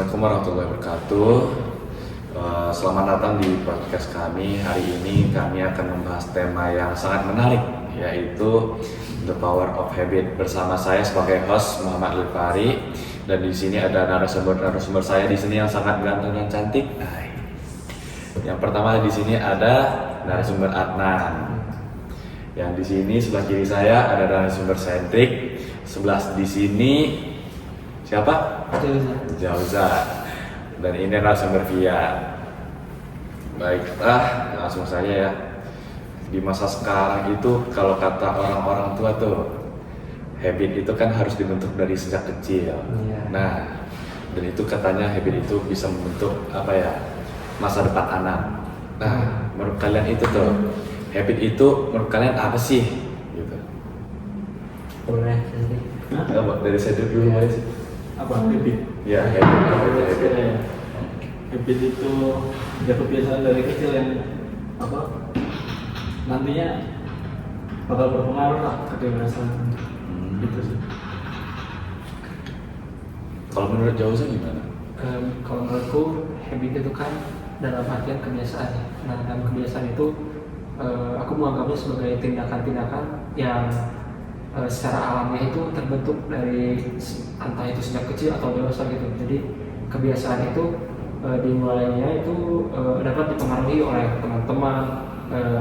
Assalamualaikum warahmatullahi wabarakatuh. Selamat datang di podcast kami. Hari ini kami akan membahas tema yang sangat menarik, yaitu The Power of Habit. Bersama saya sebagai host Muhammad Lifari, dan di sini ada narasumber saya di sini yang sangat ganteng dan cantik. Yang pertama di sini ada narasumber Adnan. Yang di sini sebelah kiri saya ada narasumber Sentrik. Sebelah di sini siapa? Jauza. Dan ini narasumber Via. Baiklah, langsung saja ya. Di masa sekarang itu kalau kata orang-orang tua tuh, habit itu kan harus dibentuk dari sejak kecil. Nah, dan itu katanya habit itu bisa membentuk masa depan anak. Nah, menurut kalian itu tuh, habit itu menurut kalian apa sih? Gitu. Boleh, Dari Cedric dulu mulai sih. apa habit? Ya, habit. Habit itu ya kebiasaan dari kecil yang nantinya bakal berpengaruh lah ke dewasa. Gitu sih. Kalau menurut Jauza gimana? Kalau menurutku habit itu kan dalam artian kebiasaan. Nah, dalam kebiasaan itu aku menganggapnya sebagai tindakan-tindakan yang secara alamiah itu terbentuk dari entah itu sejak kecil atau dewasa gitu. Jadi kebiasaan itu dimulainya itu dapat dipengaruhi oleh teman-teman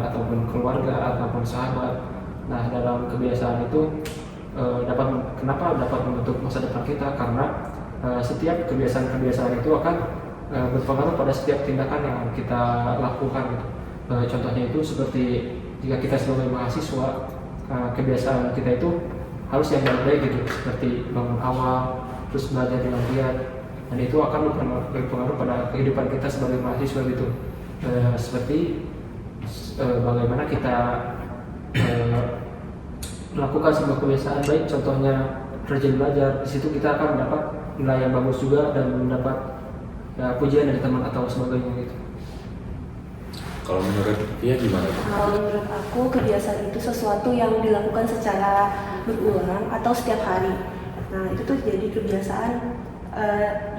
ataupun keluarga ataupun sahabat. Nah, dalam kebiasaan itu kenapa dapat membentuk masa depan kita, karena setiap kebiasaan-kebiasaan itu akan berpengaruh pada setiap tindakan yang kita lakukan gitu. Contohnya itu seperti jika kita sebagai mahasiswa, kebiasaan kita itu harus yang baik-baik gitu, seperti bangun awal, terus belajar dengan giat, dan itu akan berpengaruh pada kehidupan kita sebagai mahasiswa gitu. Seperti bagaimana kita melakukan sebuah kebiasaan baik, contohnya rajin belajar. Di situ kita akan mendapat nilai yang bagus juga dan mendapat pujian dari teman atau sebagainya gitu. Kalau menurut dia gimana? Kalau menurut aku, kebiasaan itu sesuatu yang dilakukan secara berulang atau setiap hari. Nah, itu tuh jadi kebiasaan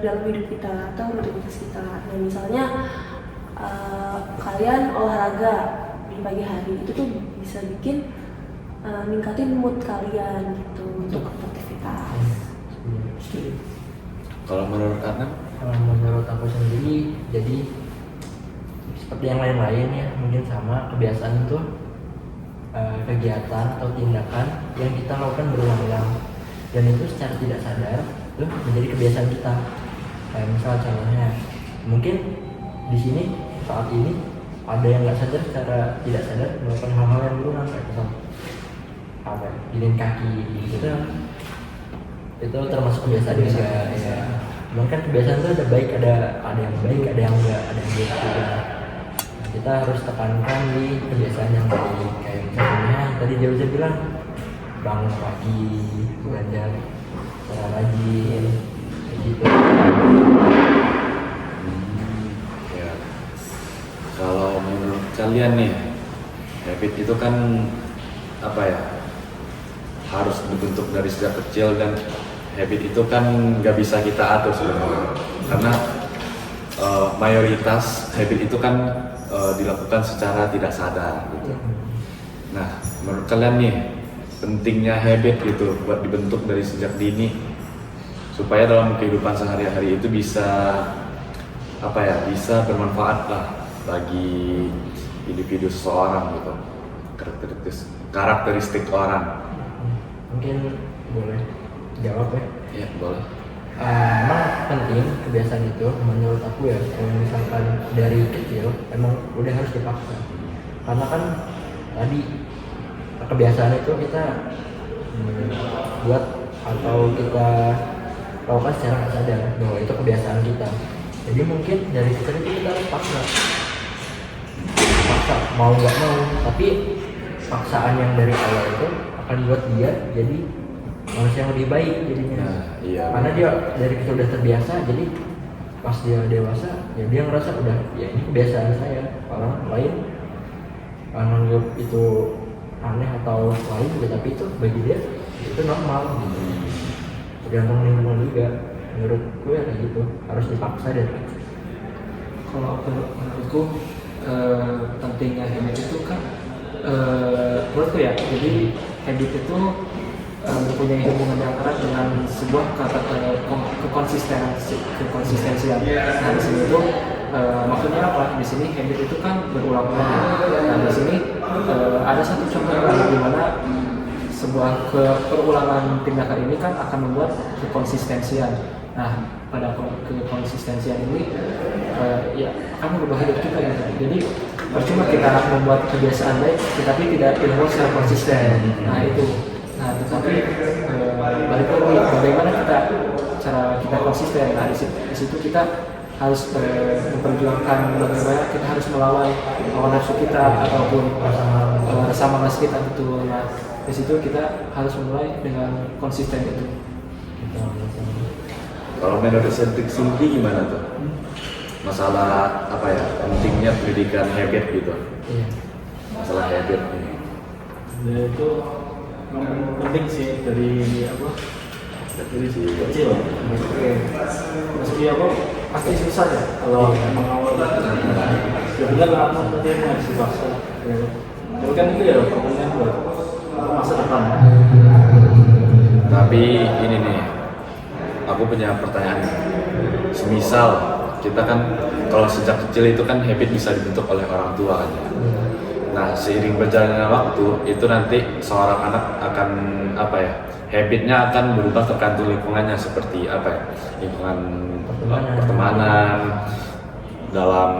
dalam hidup kita atau rutinitas kita. Nah, misalnya kalian olahraga di pagi hari, itu tuh bisa bikin ningkatin mood kalian gitu untuk aktivitas. Kalau menurut Adnan? Kalau menurut aku sendiri, jadi seperti yang lain-lain ya, mungkin sama kebiasaan itu kegiatan atau tindakan yang kita lakukan berulang-ulang, dan itu secara tidak sadar itu menjadi kebiasaan kita. Kayak misal contohnya, mungkin di sini saat ini ada yang nggak sadar, secara tidak sadar melakukan hal-hal yang berulang, kayak misal gilin kaki gitu. Itu termasuk kebiasaan juga ya. Mungkin kebiasaan itu ada baik, ada yang baik, ada yang enggak, ada yang buruk juga. Nah, kita harus tekankan di kebiasaan yang baik. Kayak misalnya tadi Jauza bilang bangun pagi, belajar secara rajin, kayak gitu. Ya. Kalau menurut kalian nih, habit itu kan harus dibentuk dari sejak kecil, dan habit itu kan nggak bisa kita atur sebenarnya, karena mayoritas habit itu kan dilakukan secara tidak sadar gitu. Nah, menurut kalian nih, pentingnya habit gitu buat dibentuk dari sejak dini supaya dalam kehidupan sehari-hari itu bisa bisa bermanfaat lah bagi individu seseorang gitu, karakteristik orang. Mungkin boleh jawab ya? Iya, boleh. Emang penting kebiasaan itu menurut aku ya. Kalau misalkan dari kecil emang udah harus dipaksa, karena kan tadi kebiasaan itu kita buat atau kita lakukan secara nggak sadar bahwa itu kebiasaan kita. Jadi mungkin dari kecil itu kita harus paksa mau nggak mau, tapi paksaan yang dari awal itu akan buat dia jadi manusia yang lebih baik jadinya. Nah, iya. Karena dia dari kecil udah terbiasa, jadi pas dia dewasa ya dia ngerasa udah ya ini kebiasaan saya. Orang lain menganggap itu aneh atau lain juga, tapi itu bagi dia itu normal. Tergantung lingkungan juga. menurutku ya kayak gitu, harus dipaksa dari kecil. Kalau menurutku pentingnya habit itu kan menurutku ya, jadi habit itu mempunyai hubungan yang erat dengan sebuah kekonsistensian. Nah di sini itu maksudnya apa? Di sini habit itu kan berulang-ulang. Nah di sini ada satu contoh di mana sebuah perulangan tindakan ini kan akan membuat kekonsistensian. Nah pada kekonsistensian ini ya akan merubah hidup kita gitu. Jadi percuma kita membuat kebiasaan baik tetapi tidak dilakukan secara konsisten. Nah itu. Nah tetapi balik lagi bagaimana cara kita konsisten. Nah di situ kita harus memperjuangkan bagaimana kita harus melawan nafsu kita ataupun rasa malas kita betul. Nah di situ kita harus mulai dengan konsisten itu. Kalau menurut Sentrik sendiri gimana tuh? Masalah apa ya, pentingnya pendidikan habit gitu. Iya. Masalah habit ini. Ya itu memang penting sih dari dari si kecil. Meski pasti susah ya kalau mengawal. Ya benar lah, nanti emang harus dipaksa. Tapi kan itu ya pokoknya buat masa depan. Tapi ini nih, aku punya pertanyaan. Semisal kita kan kalau sejak kecil itu kan habit bisa dibentuk oleh orang tua kan ya. Nah seiring berjalannya waktu itu nanti seorang anak akan apa ya, habitnya akan berubah tergantung lingkungannya, seperti apa ya, lingkungan pertemanan, dalam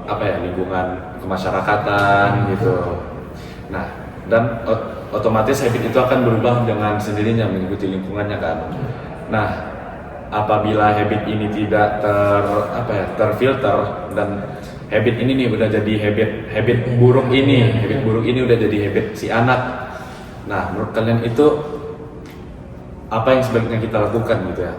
apa ya, lingkungan kemasyarakatan gitu. Nah dan otomatis habit itu akan berubah dengan sendirinya mengikuti lingkungannya kan. Nah apabila habit ini tidak terfilter dan habit ini nih udah jadi habit buruk ini udah jadi habit si anak. Nah menurut kalian itu apa yang sebaiknya kita lakukan gitu ya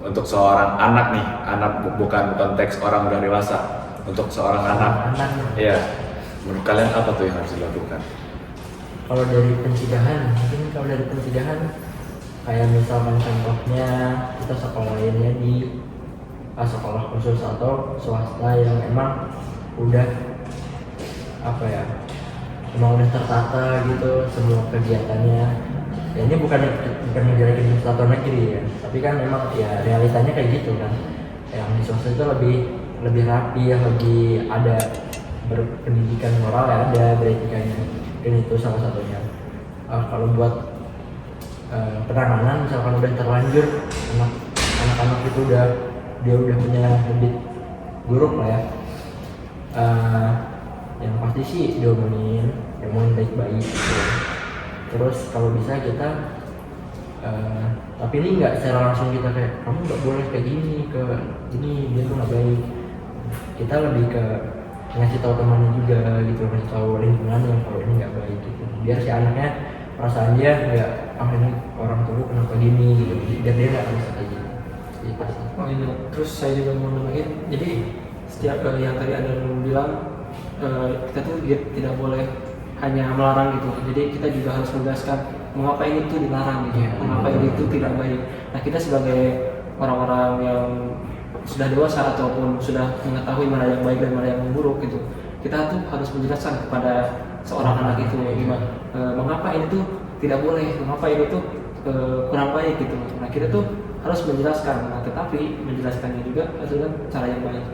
untuk seorang anak nih, anak bukan konteks orang udah dewasa, untuk seorang anak. Iya, menurut kalian apa tuh yang harus dilakukan? Kalau dari pencegahan, mungkin kalau dari pencegahan kayak misalkan contohnya kita sekolahinnya di sekolah khusus atau swasta yang emang udah apa ya, emang udah tertata gitu semua kegiatannya. Ya ini bukan ngejelekin satu negeri ya, tapi kan memang ya realitanya kayak gitu kan. Yang di swasta itu lebih rapi, lebih ada berpendidikan moral ya, ada beretikanya. Dan itu salah satunya. Kalau buat penanganan misalkan udah terlanjur anak-anak itu dia udah punya habit buruk lah ya, yang pasti sih diomongin baik-baik gitu. Terus kalau bisa kita tapi ini nggak secara langsung kita kayak kamu nggak boleh kayak gini dia tuh nggak baik. Kita lebih ke ngasih tahu temannya juga gitu, ngasih tahu lingkungan yang kalau ini nggak baik gitu, biar si anaknya perasaan dia nggak ini orang tua kenapa gini gitu, biar dia nggak bisa kayak gitu. Oh iya, terus saya juga mau nambahin, jadi setiap yang tadi Anda bilang kita tuh tidak boleh hanya melarang gitu, jadi kita juga harus menjelaskan mengapa ini tuh dilarang gitu, mengapa ini tuh tidak baik. Nah kita sebagai orang-orang yang sudah dewasa ataupun sudah mengetahui mana yang baik dan mana yang buruk gitu, kita tuh harus menjelaskan kepada seorang anak itu mengapa ini tuh tidak boleh, mengapa ini tuh kurang baik gitu. Nah kita tuh harus menjelaskan, nah tetapi menjelaskannya juga harus dengan cara yang baik.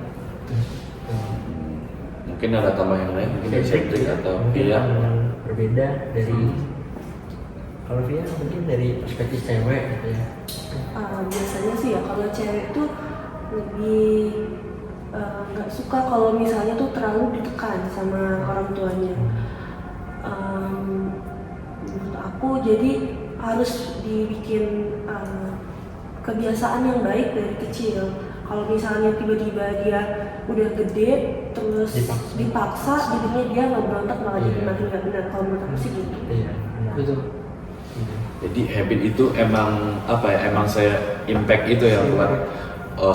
Mungkin ada tambahan lain, mungkin dari Sentrik atau Via yang berbeda dari kalau Via mungkin dari perspektif cewek gitu ya. Biasanya sih ya kalau cewek tuh lebih nggak suka kalau misalnya tuh terlalu ditekan sama orang tuanya. Menurut aku jadi harus dibikin kebiasaan yang baik dari kecil. Kalau misalnya tiba-tiba dia udah gede terus dipaksa jadinya dia nggak berontak malah jadi makin nggak benar. Kalau menurut aku sih gitu. Iya, Betul. Jadi habit itu emang apa ya, emang saya impact itu ya buat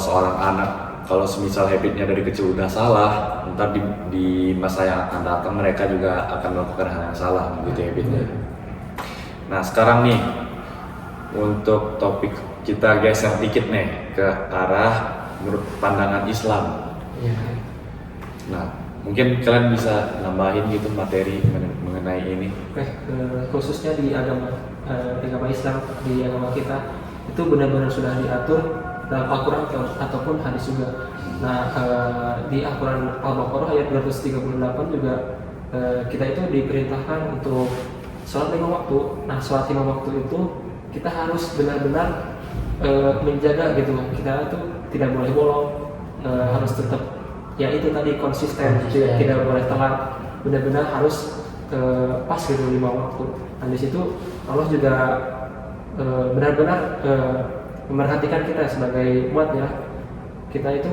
seorang anak. Kalau semisal habitnya dari kecil udah salah, ntar di masa yang akan datang mereka juga akan melakukan hal yang salah begitu habitnya. Nah sekarang nih untuk topik kita geser dikit nih ke arah menurut pandangan Islam. Iya. Nah, mungkin kalian bisa nambahin gitu materi mengenai ini. Oke, khususnya di agama Islam, di agama kita itu benar-benar sudah diatur dalam Al-Quran ataupun hadis juga. Nah, di Al-Quran Al-Baqarah ayat 238 juga kita itu diperintahkan untuk sholat 5 waktu. Nah, sholat 5 waktu itu kita harus benar-benar menjaga gitu. Kita itu tidak boleh bolong, harus tetap ya itu tadi konsisten, tidak boleh telat, benar-benar harus pas gitu 5 waktu. Nah, di situ Allah juga benar-benar memperhatikan kita sebagai umat ya. Kita itu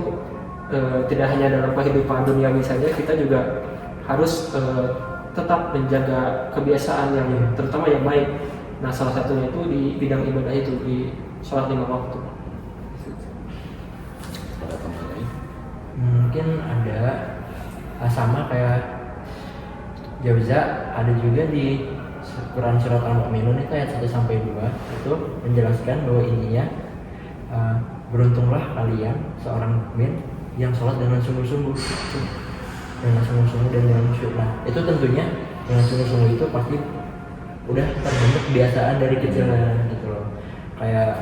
tidak hanya dalam kehidupan duniawi saja, kita juga harus tetap menjaga kebiasaan yang terutama yang baik. Nah, salah satunya itu di bidang ibadah itu, di sholat 5 waktu. Ada tambahan lain? Mungkin ada sama kayak Jauza, ada juga di Quran Surat Al-Mu'minun itu ayat 1-2 itu menjelaskan bahwa intinya beruntunglah kalian seorang mukmin yang sholat dengan sungguh-sungguh, dan dengan khusyuk. Nah, itu tentunya dengan sungguh-sungguh itu pasti udah terbentuk kebiasaan dari kecilnya gitu loh. Kayak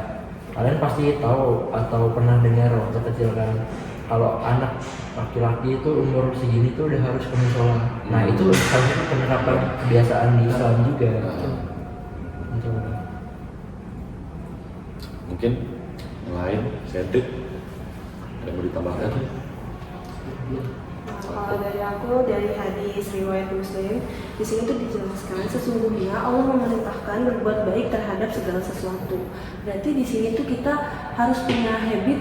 kalian pasti tahu atau pernah dengar waktu kecil kan, kalau anak laki-laki itu umur segini tuh udah harus ke musola. Nah, itu salah satu penerapan kebiasaan di Islam juga. Gitu. Mungkin yang lain, Cedric, ada yang mau ditambahkan? Kalau dari aku, dari hadis riwayat Muslim, di sini tuh dijelaskan sesungguhnya Allah memerintahkan berbuat baik terhadap segala sesuatu. Berarti di sini tuh kita harus punya habit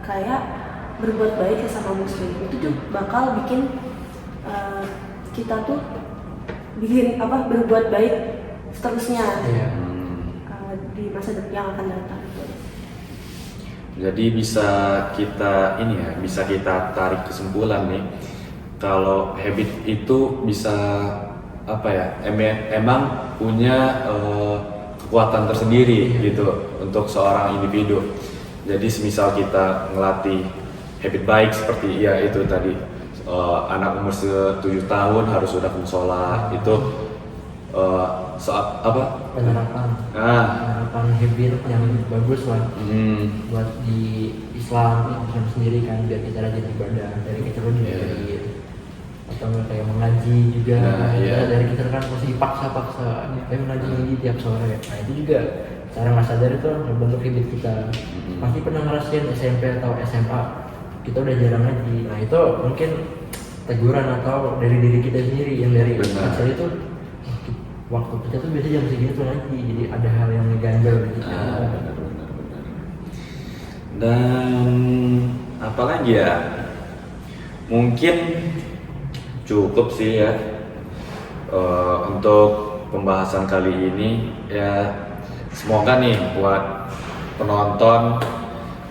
kayak berbuat baik sesama Muslim. Itu tuh bakal bikin kita tuh berbuat baik seterusnya di masa depan yang akan datang. Jadi bisa kita tarik kesimpulan nih, kalau habit itu bisa emang punya kekuatan tersendiri gitu untuk seorang individu. Jadi semisal kita ngelatih habit baik seperti ya itu tadi, anak umur 7 tahun harus sudah ke musola, itu penerapan habit yang bagus lah buat di Islam sendiri kan, biar kita rajin ibadah dari kecil atau kayak mengaji juga. Dari kecil kan pasti dipaksa mengaji tiap sore. Nah, itu juga cara nggak sadar itu membentuk habit kita. Pasti pernah ngerasain SMP atau SMA kita udah jarang ngaji. Nah, itu mungkin teguran atau dari diri kita sendiri yang dari kecil itu waktu kita tuh biasanya jam segini tuh ngaji, jadi ada hal yang ngeganjel gitu. Benar. Dan apalagi ya, mungkin cukup sih ya untuk pembahasan kali ini ya. Semoga nih buat penonton,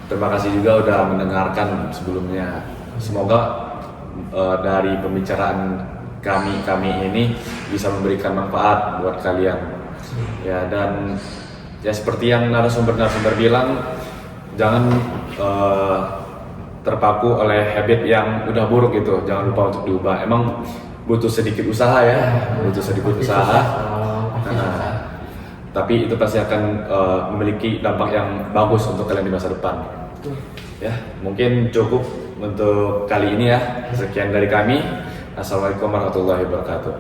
terima kasih juga udah mendengarkan sebelumnya. Semoga dari pembicaraan kami ini bisa memberikan manfaat buat kalian ya. Dan ya seperti yang narasumber bilang, jangan terpaku oleh habit yang udah buruk gitu, jangan lupa untuk diubah. Emang butuh sedikit usaha ya, tapi itu pasti akan memiliki dampak yang bagus untuk kalian di masa depan. Ya, mungkin cukup untuk kali ini ya. Sekian dari kami. Assalamualaikum warahmatullahi wabarakatuh.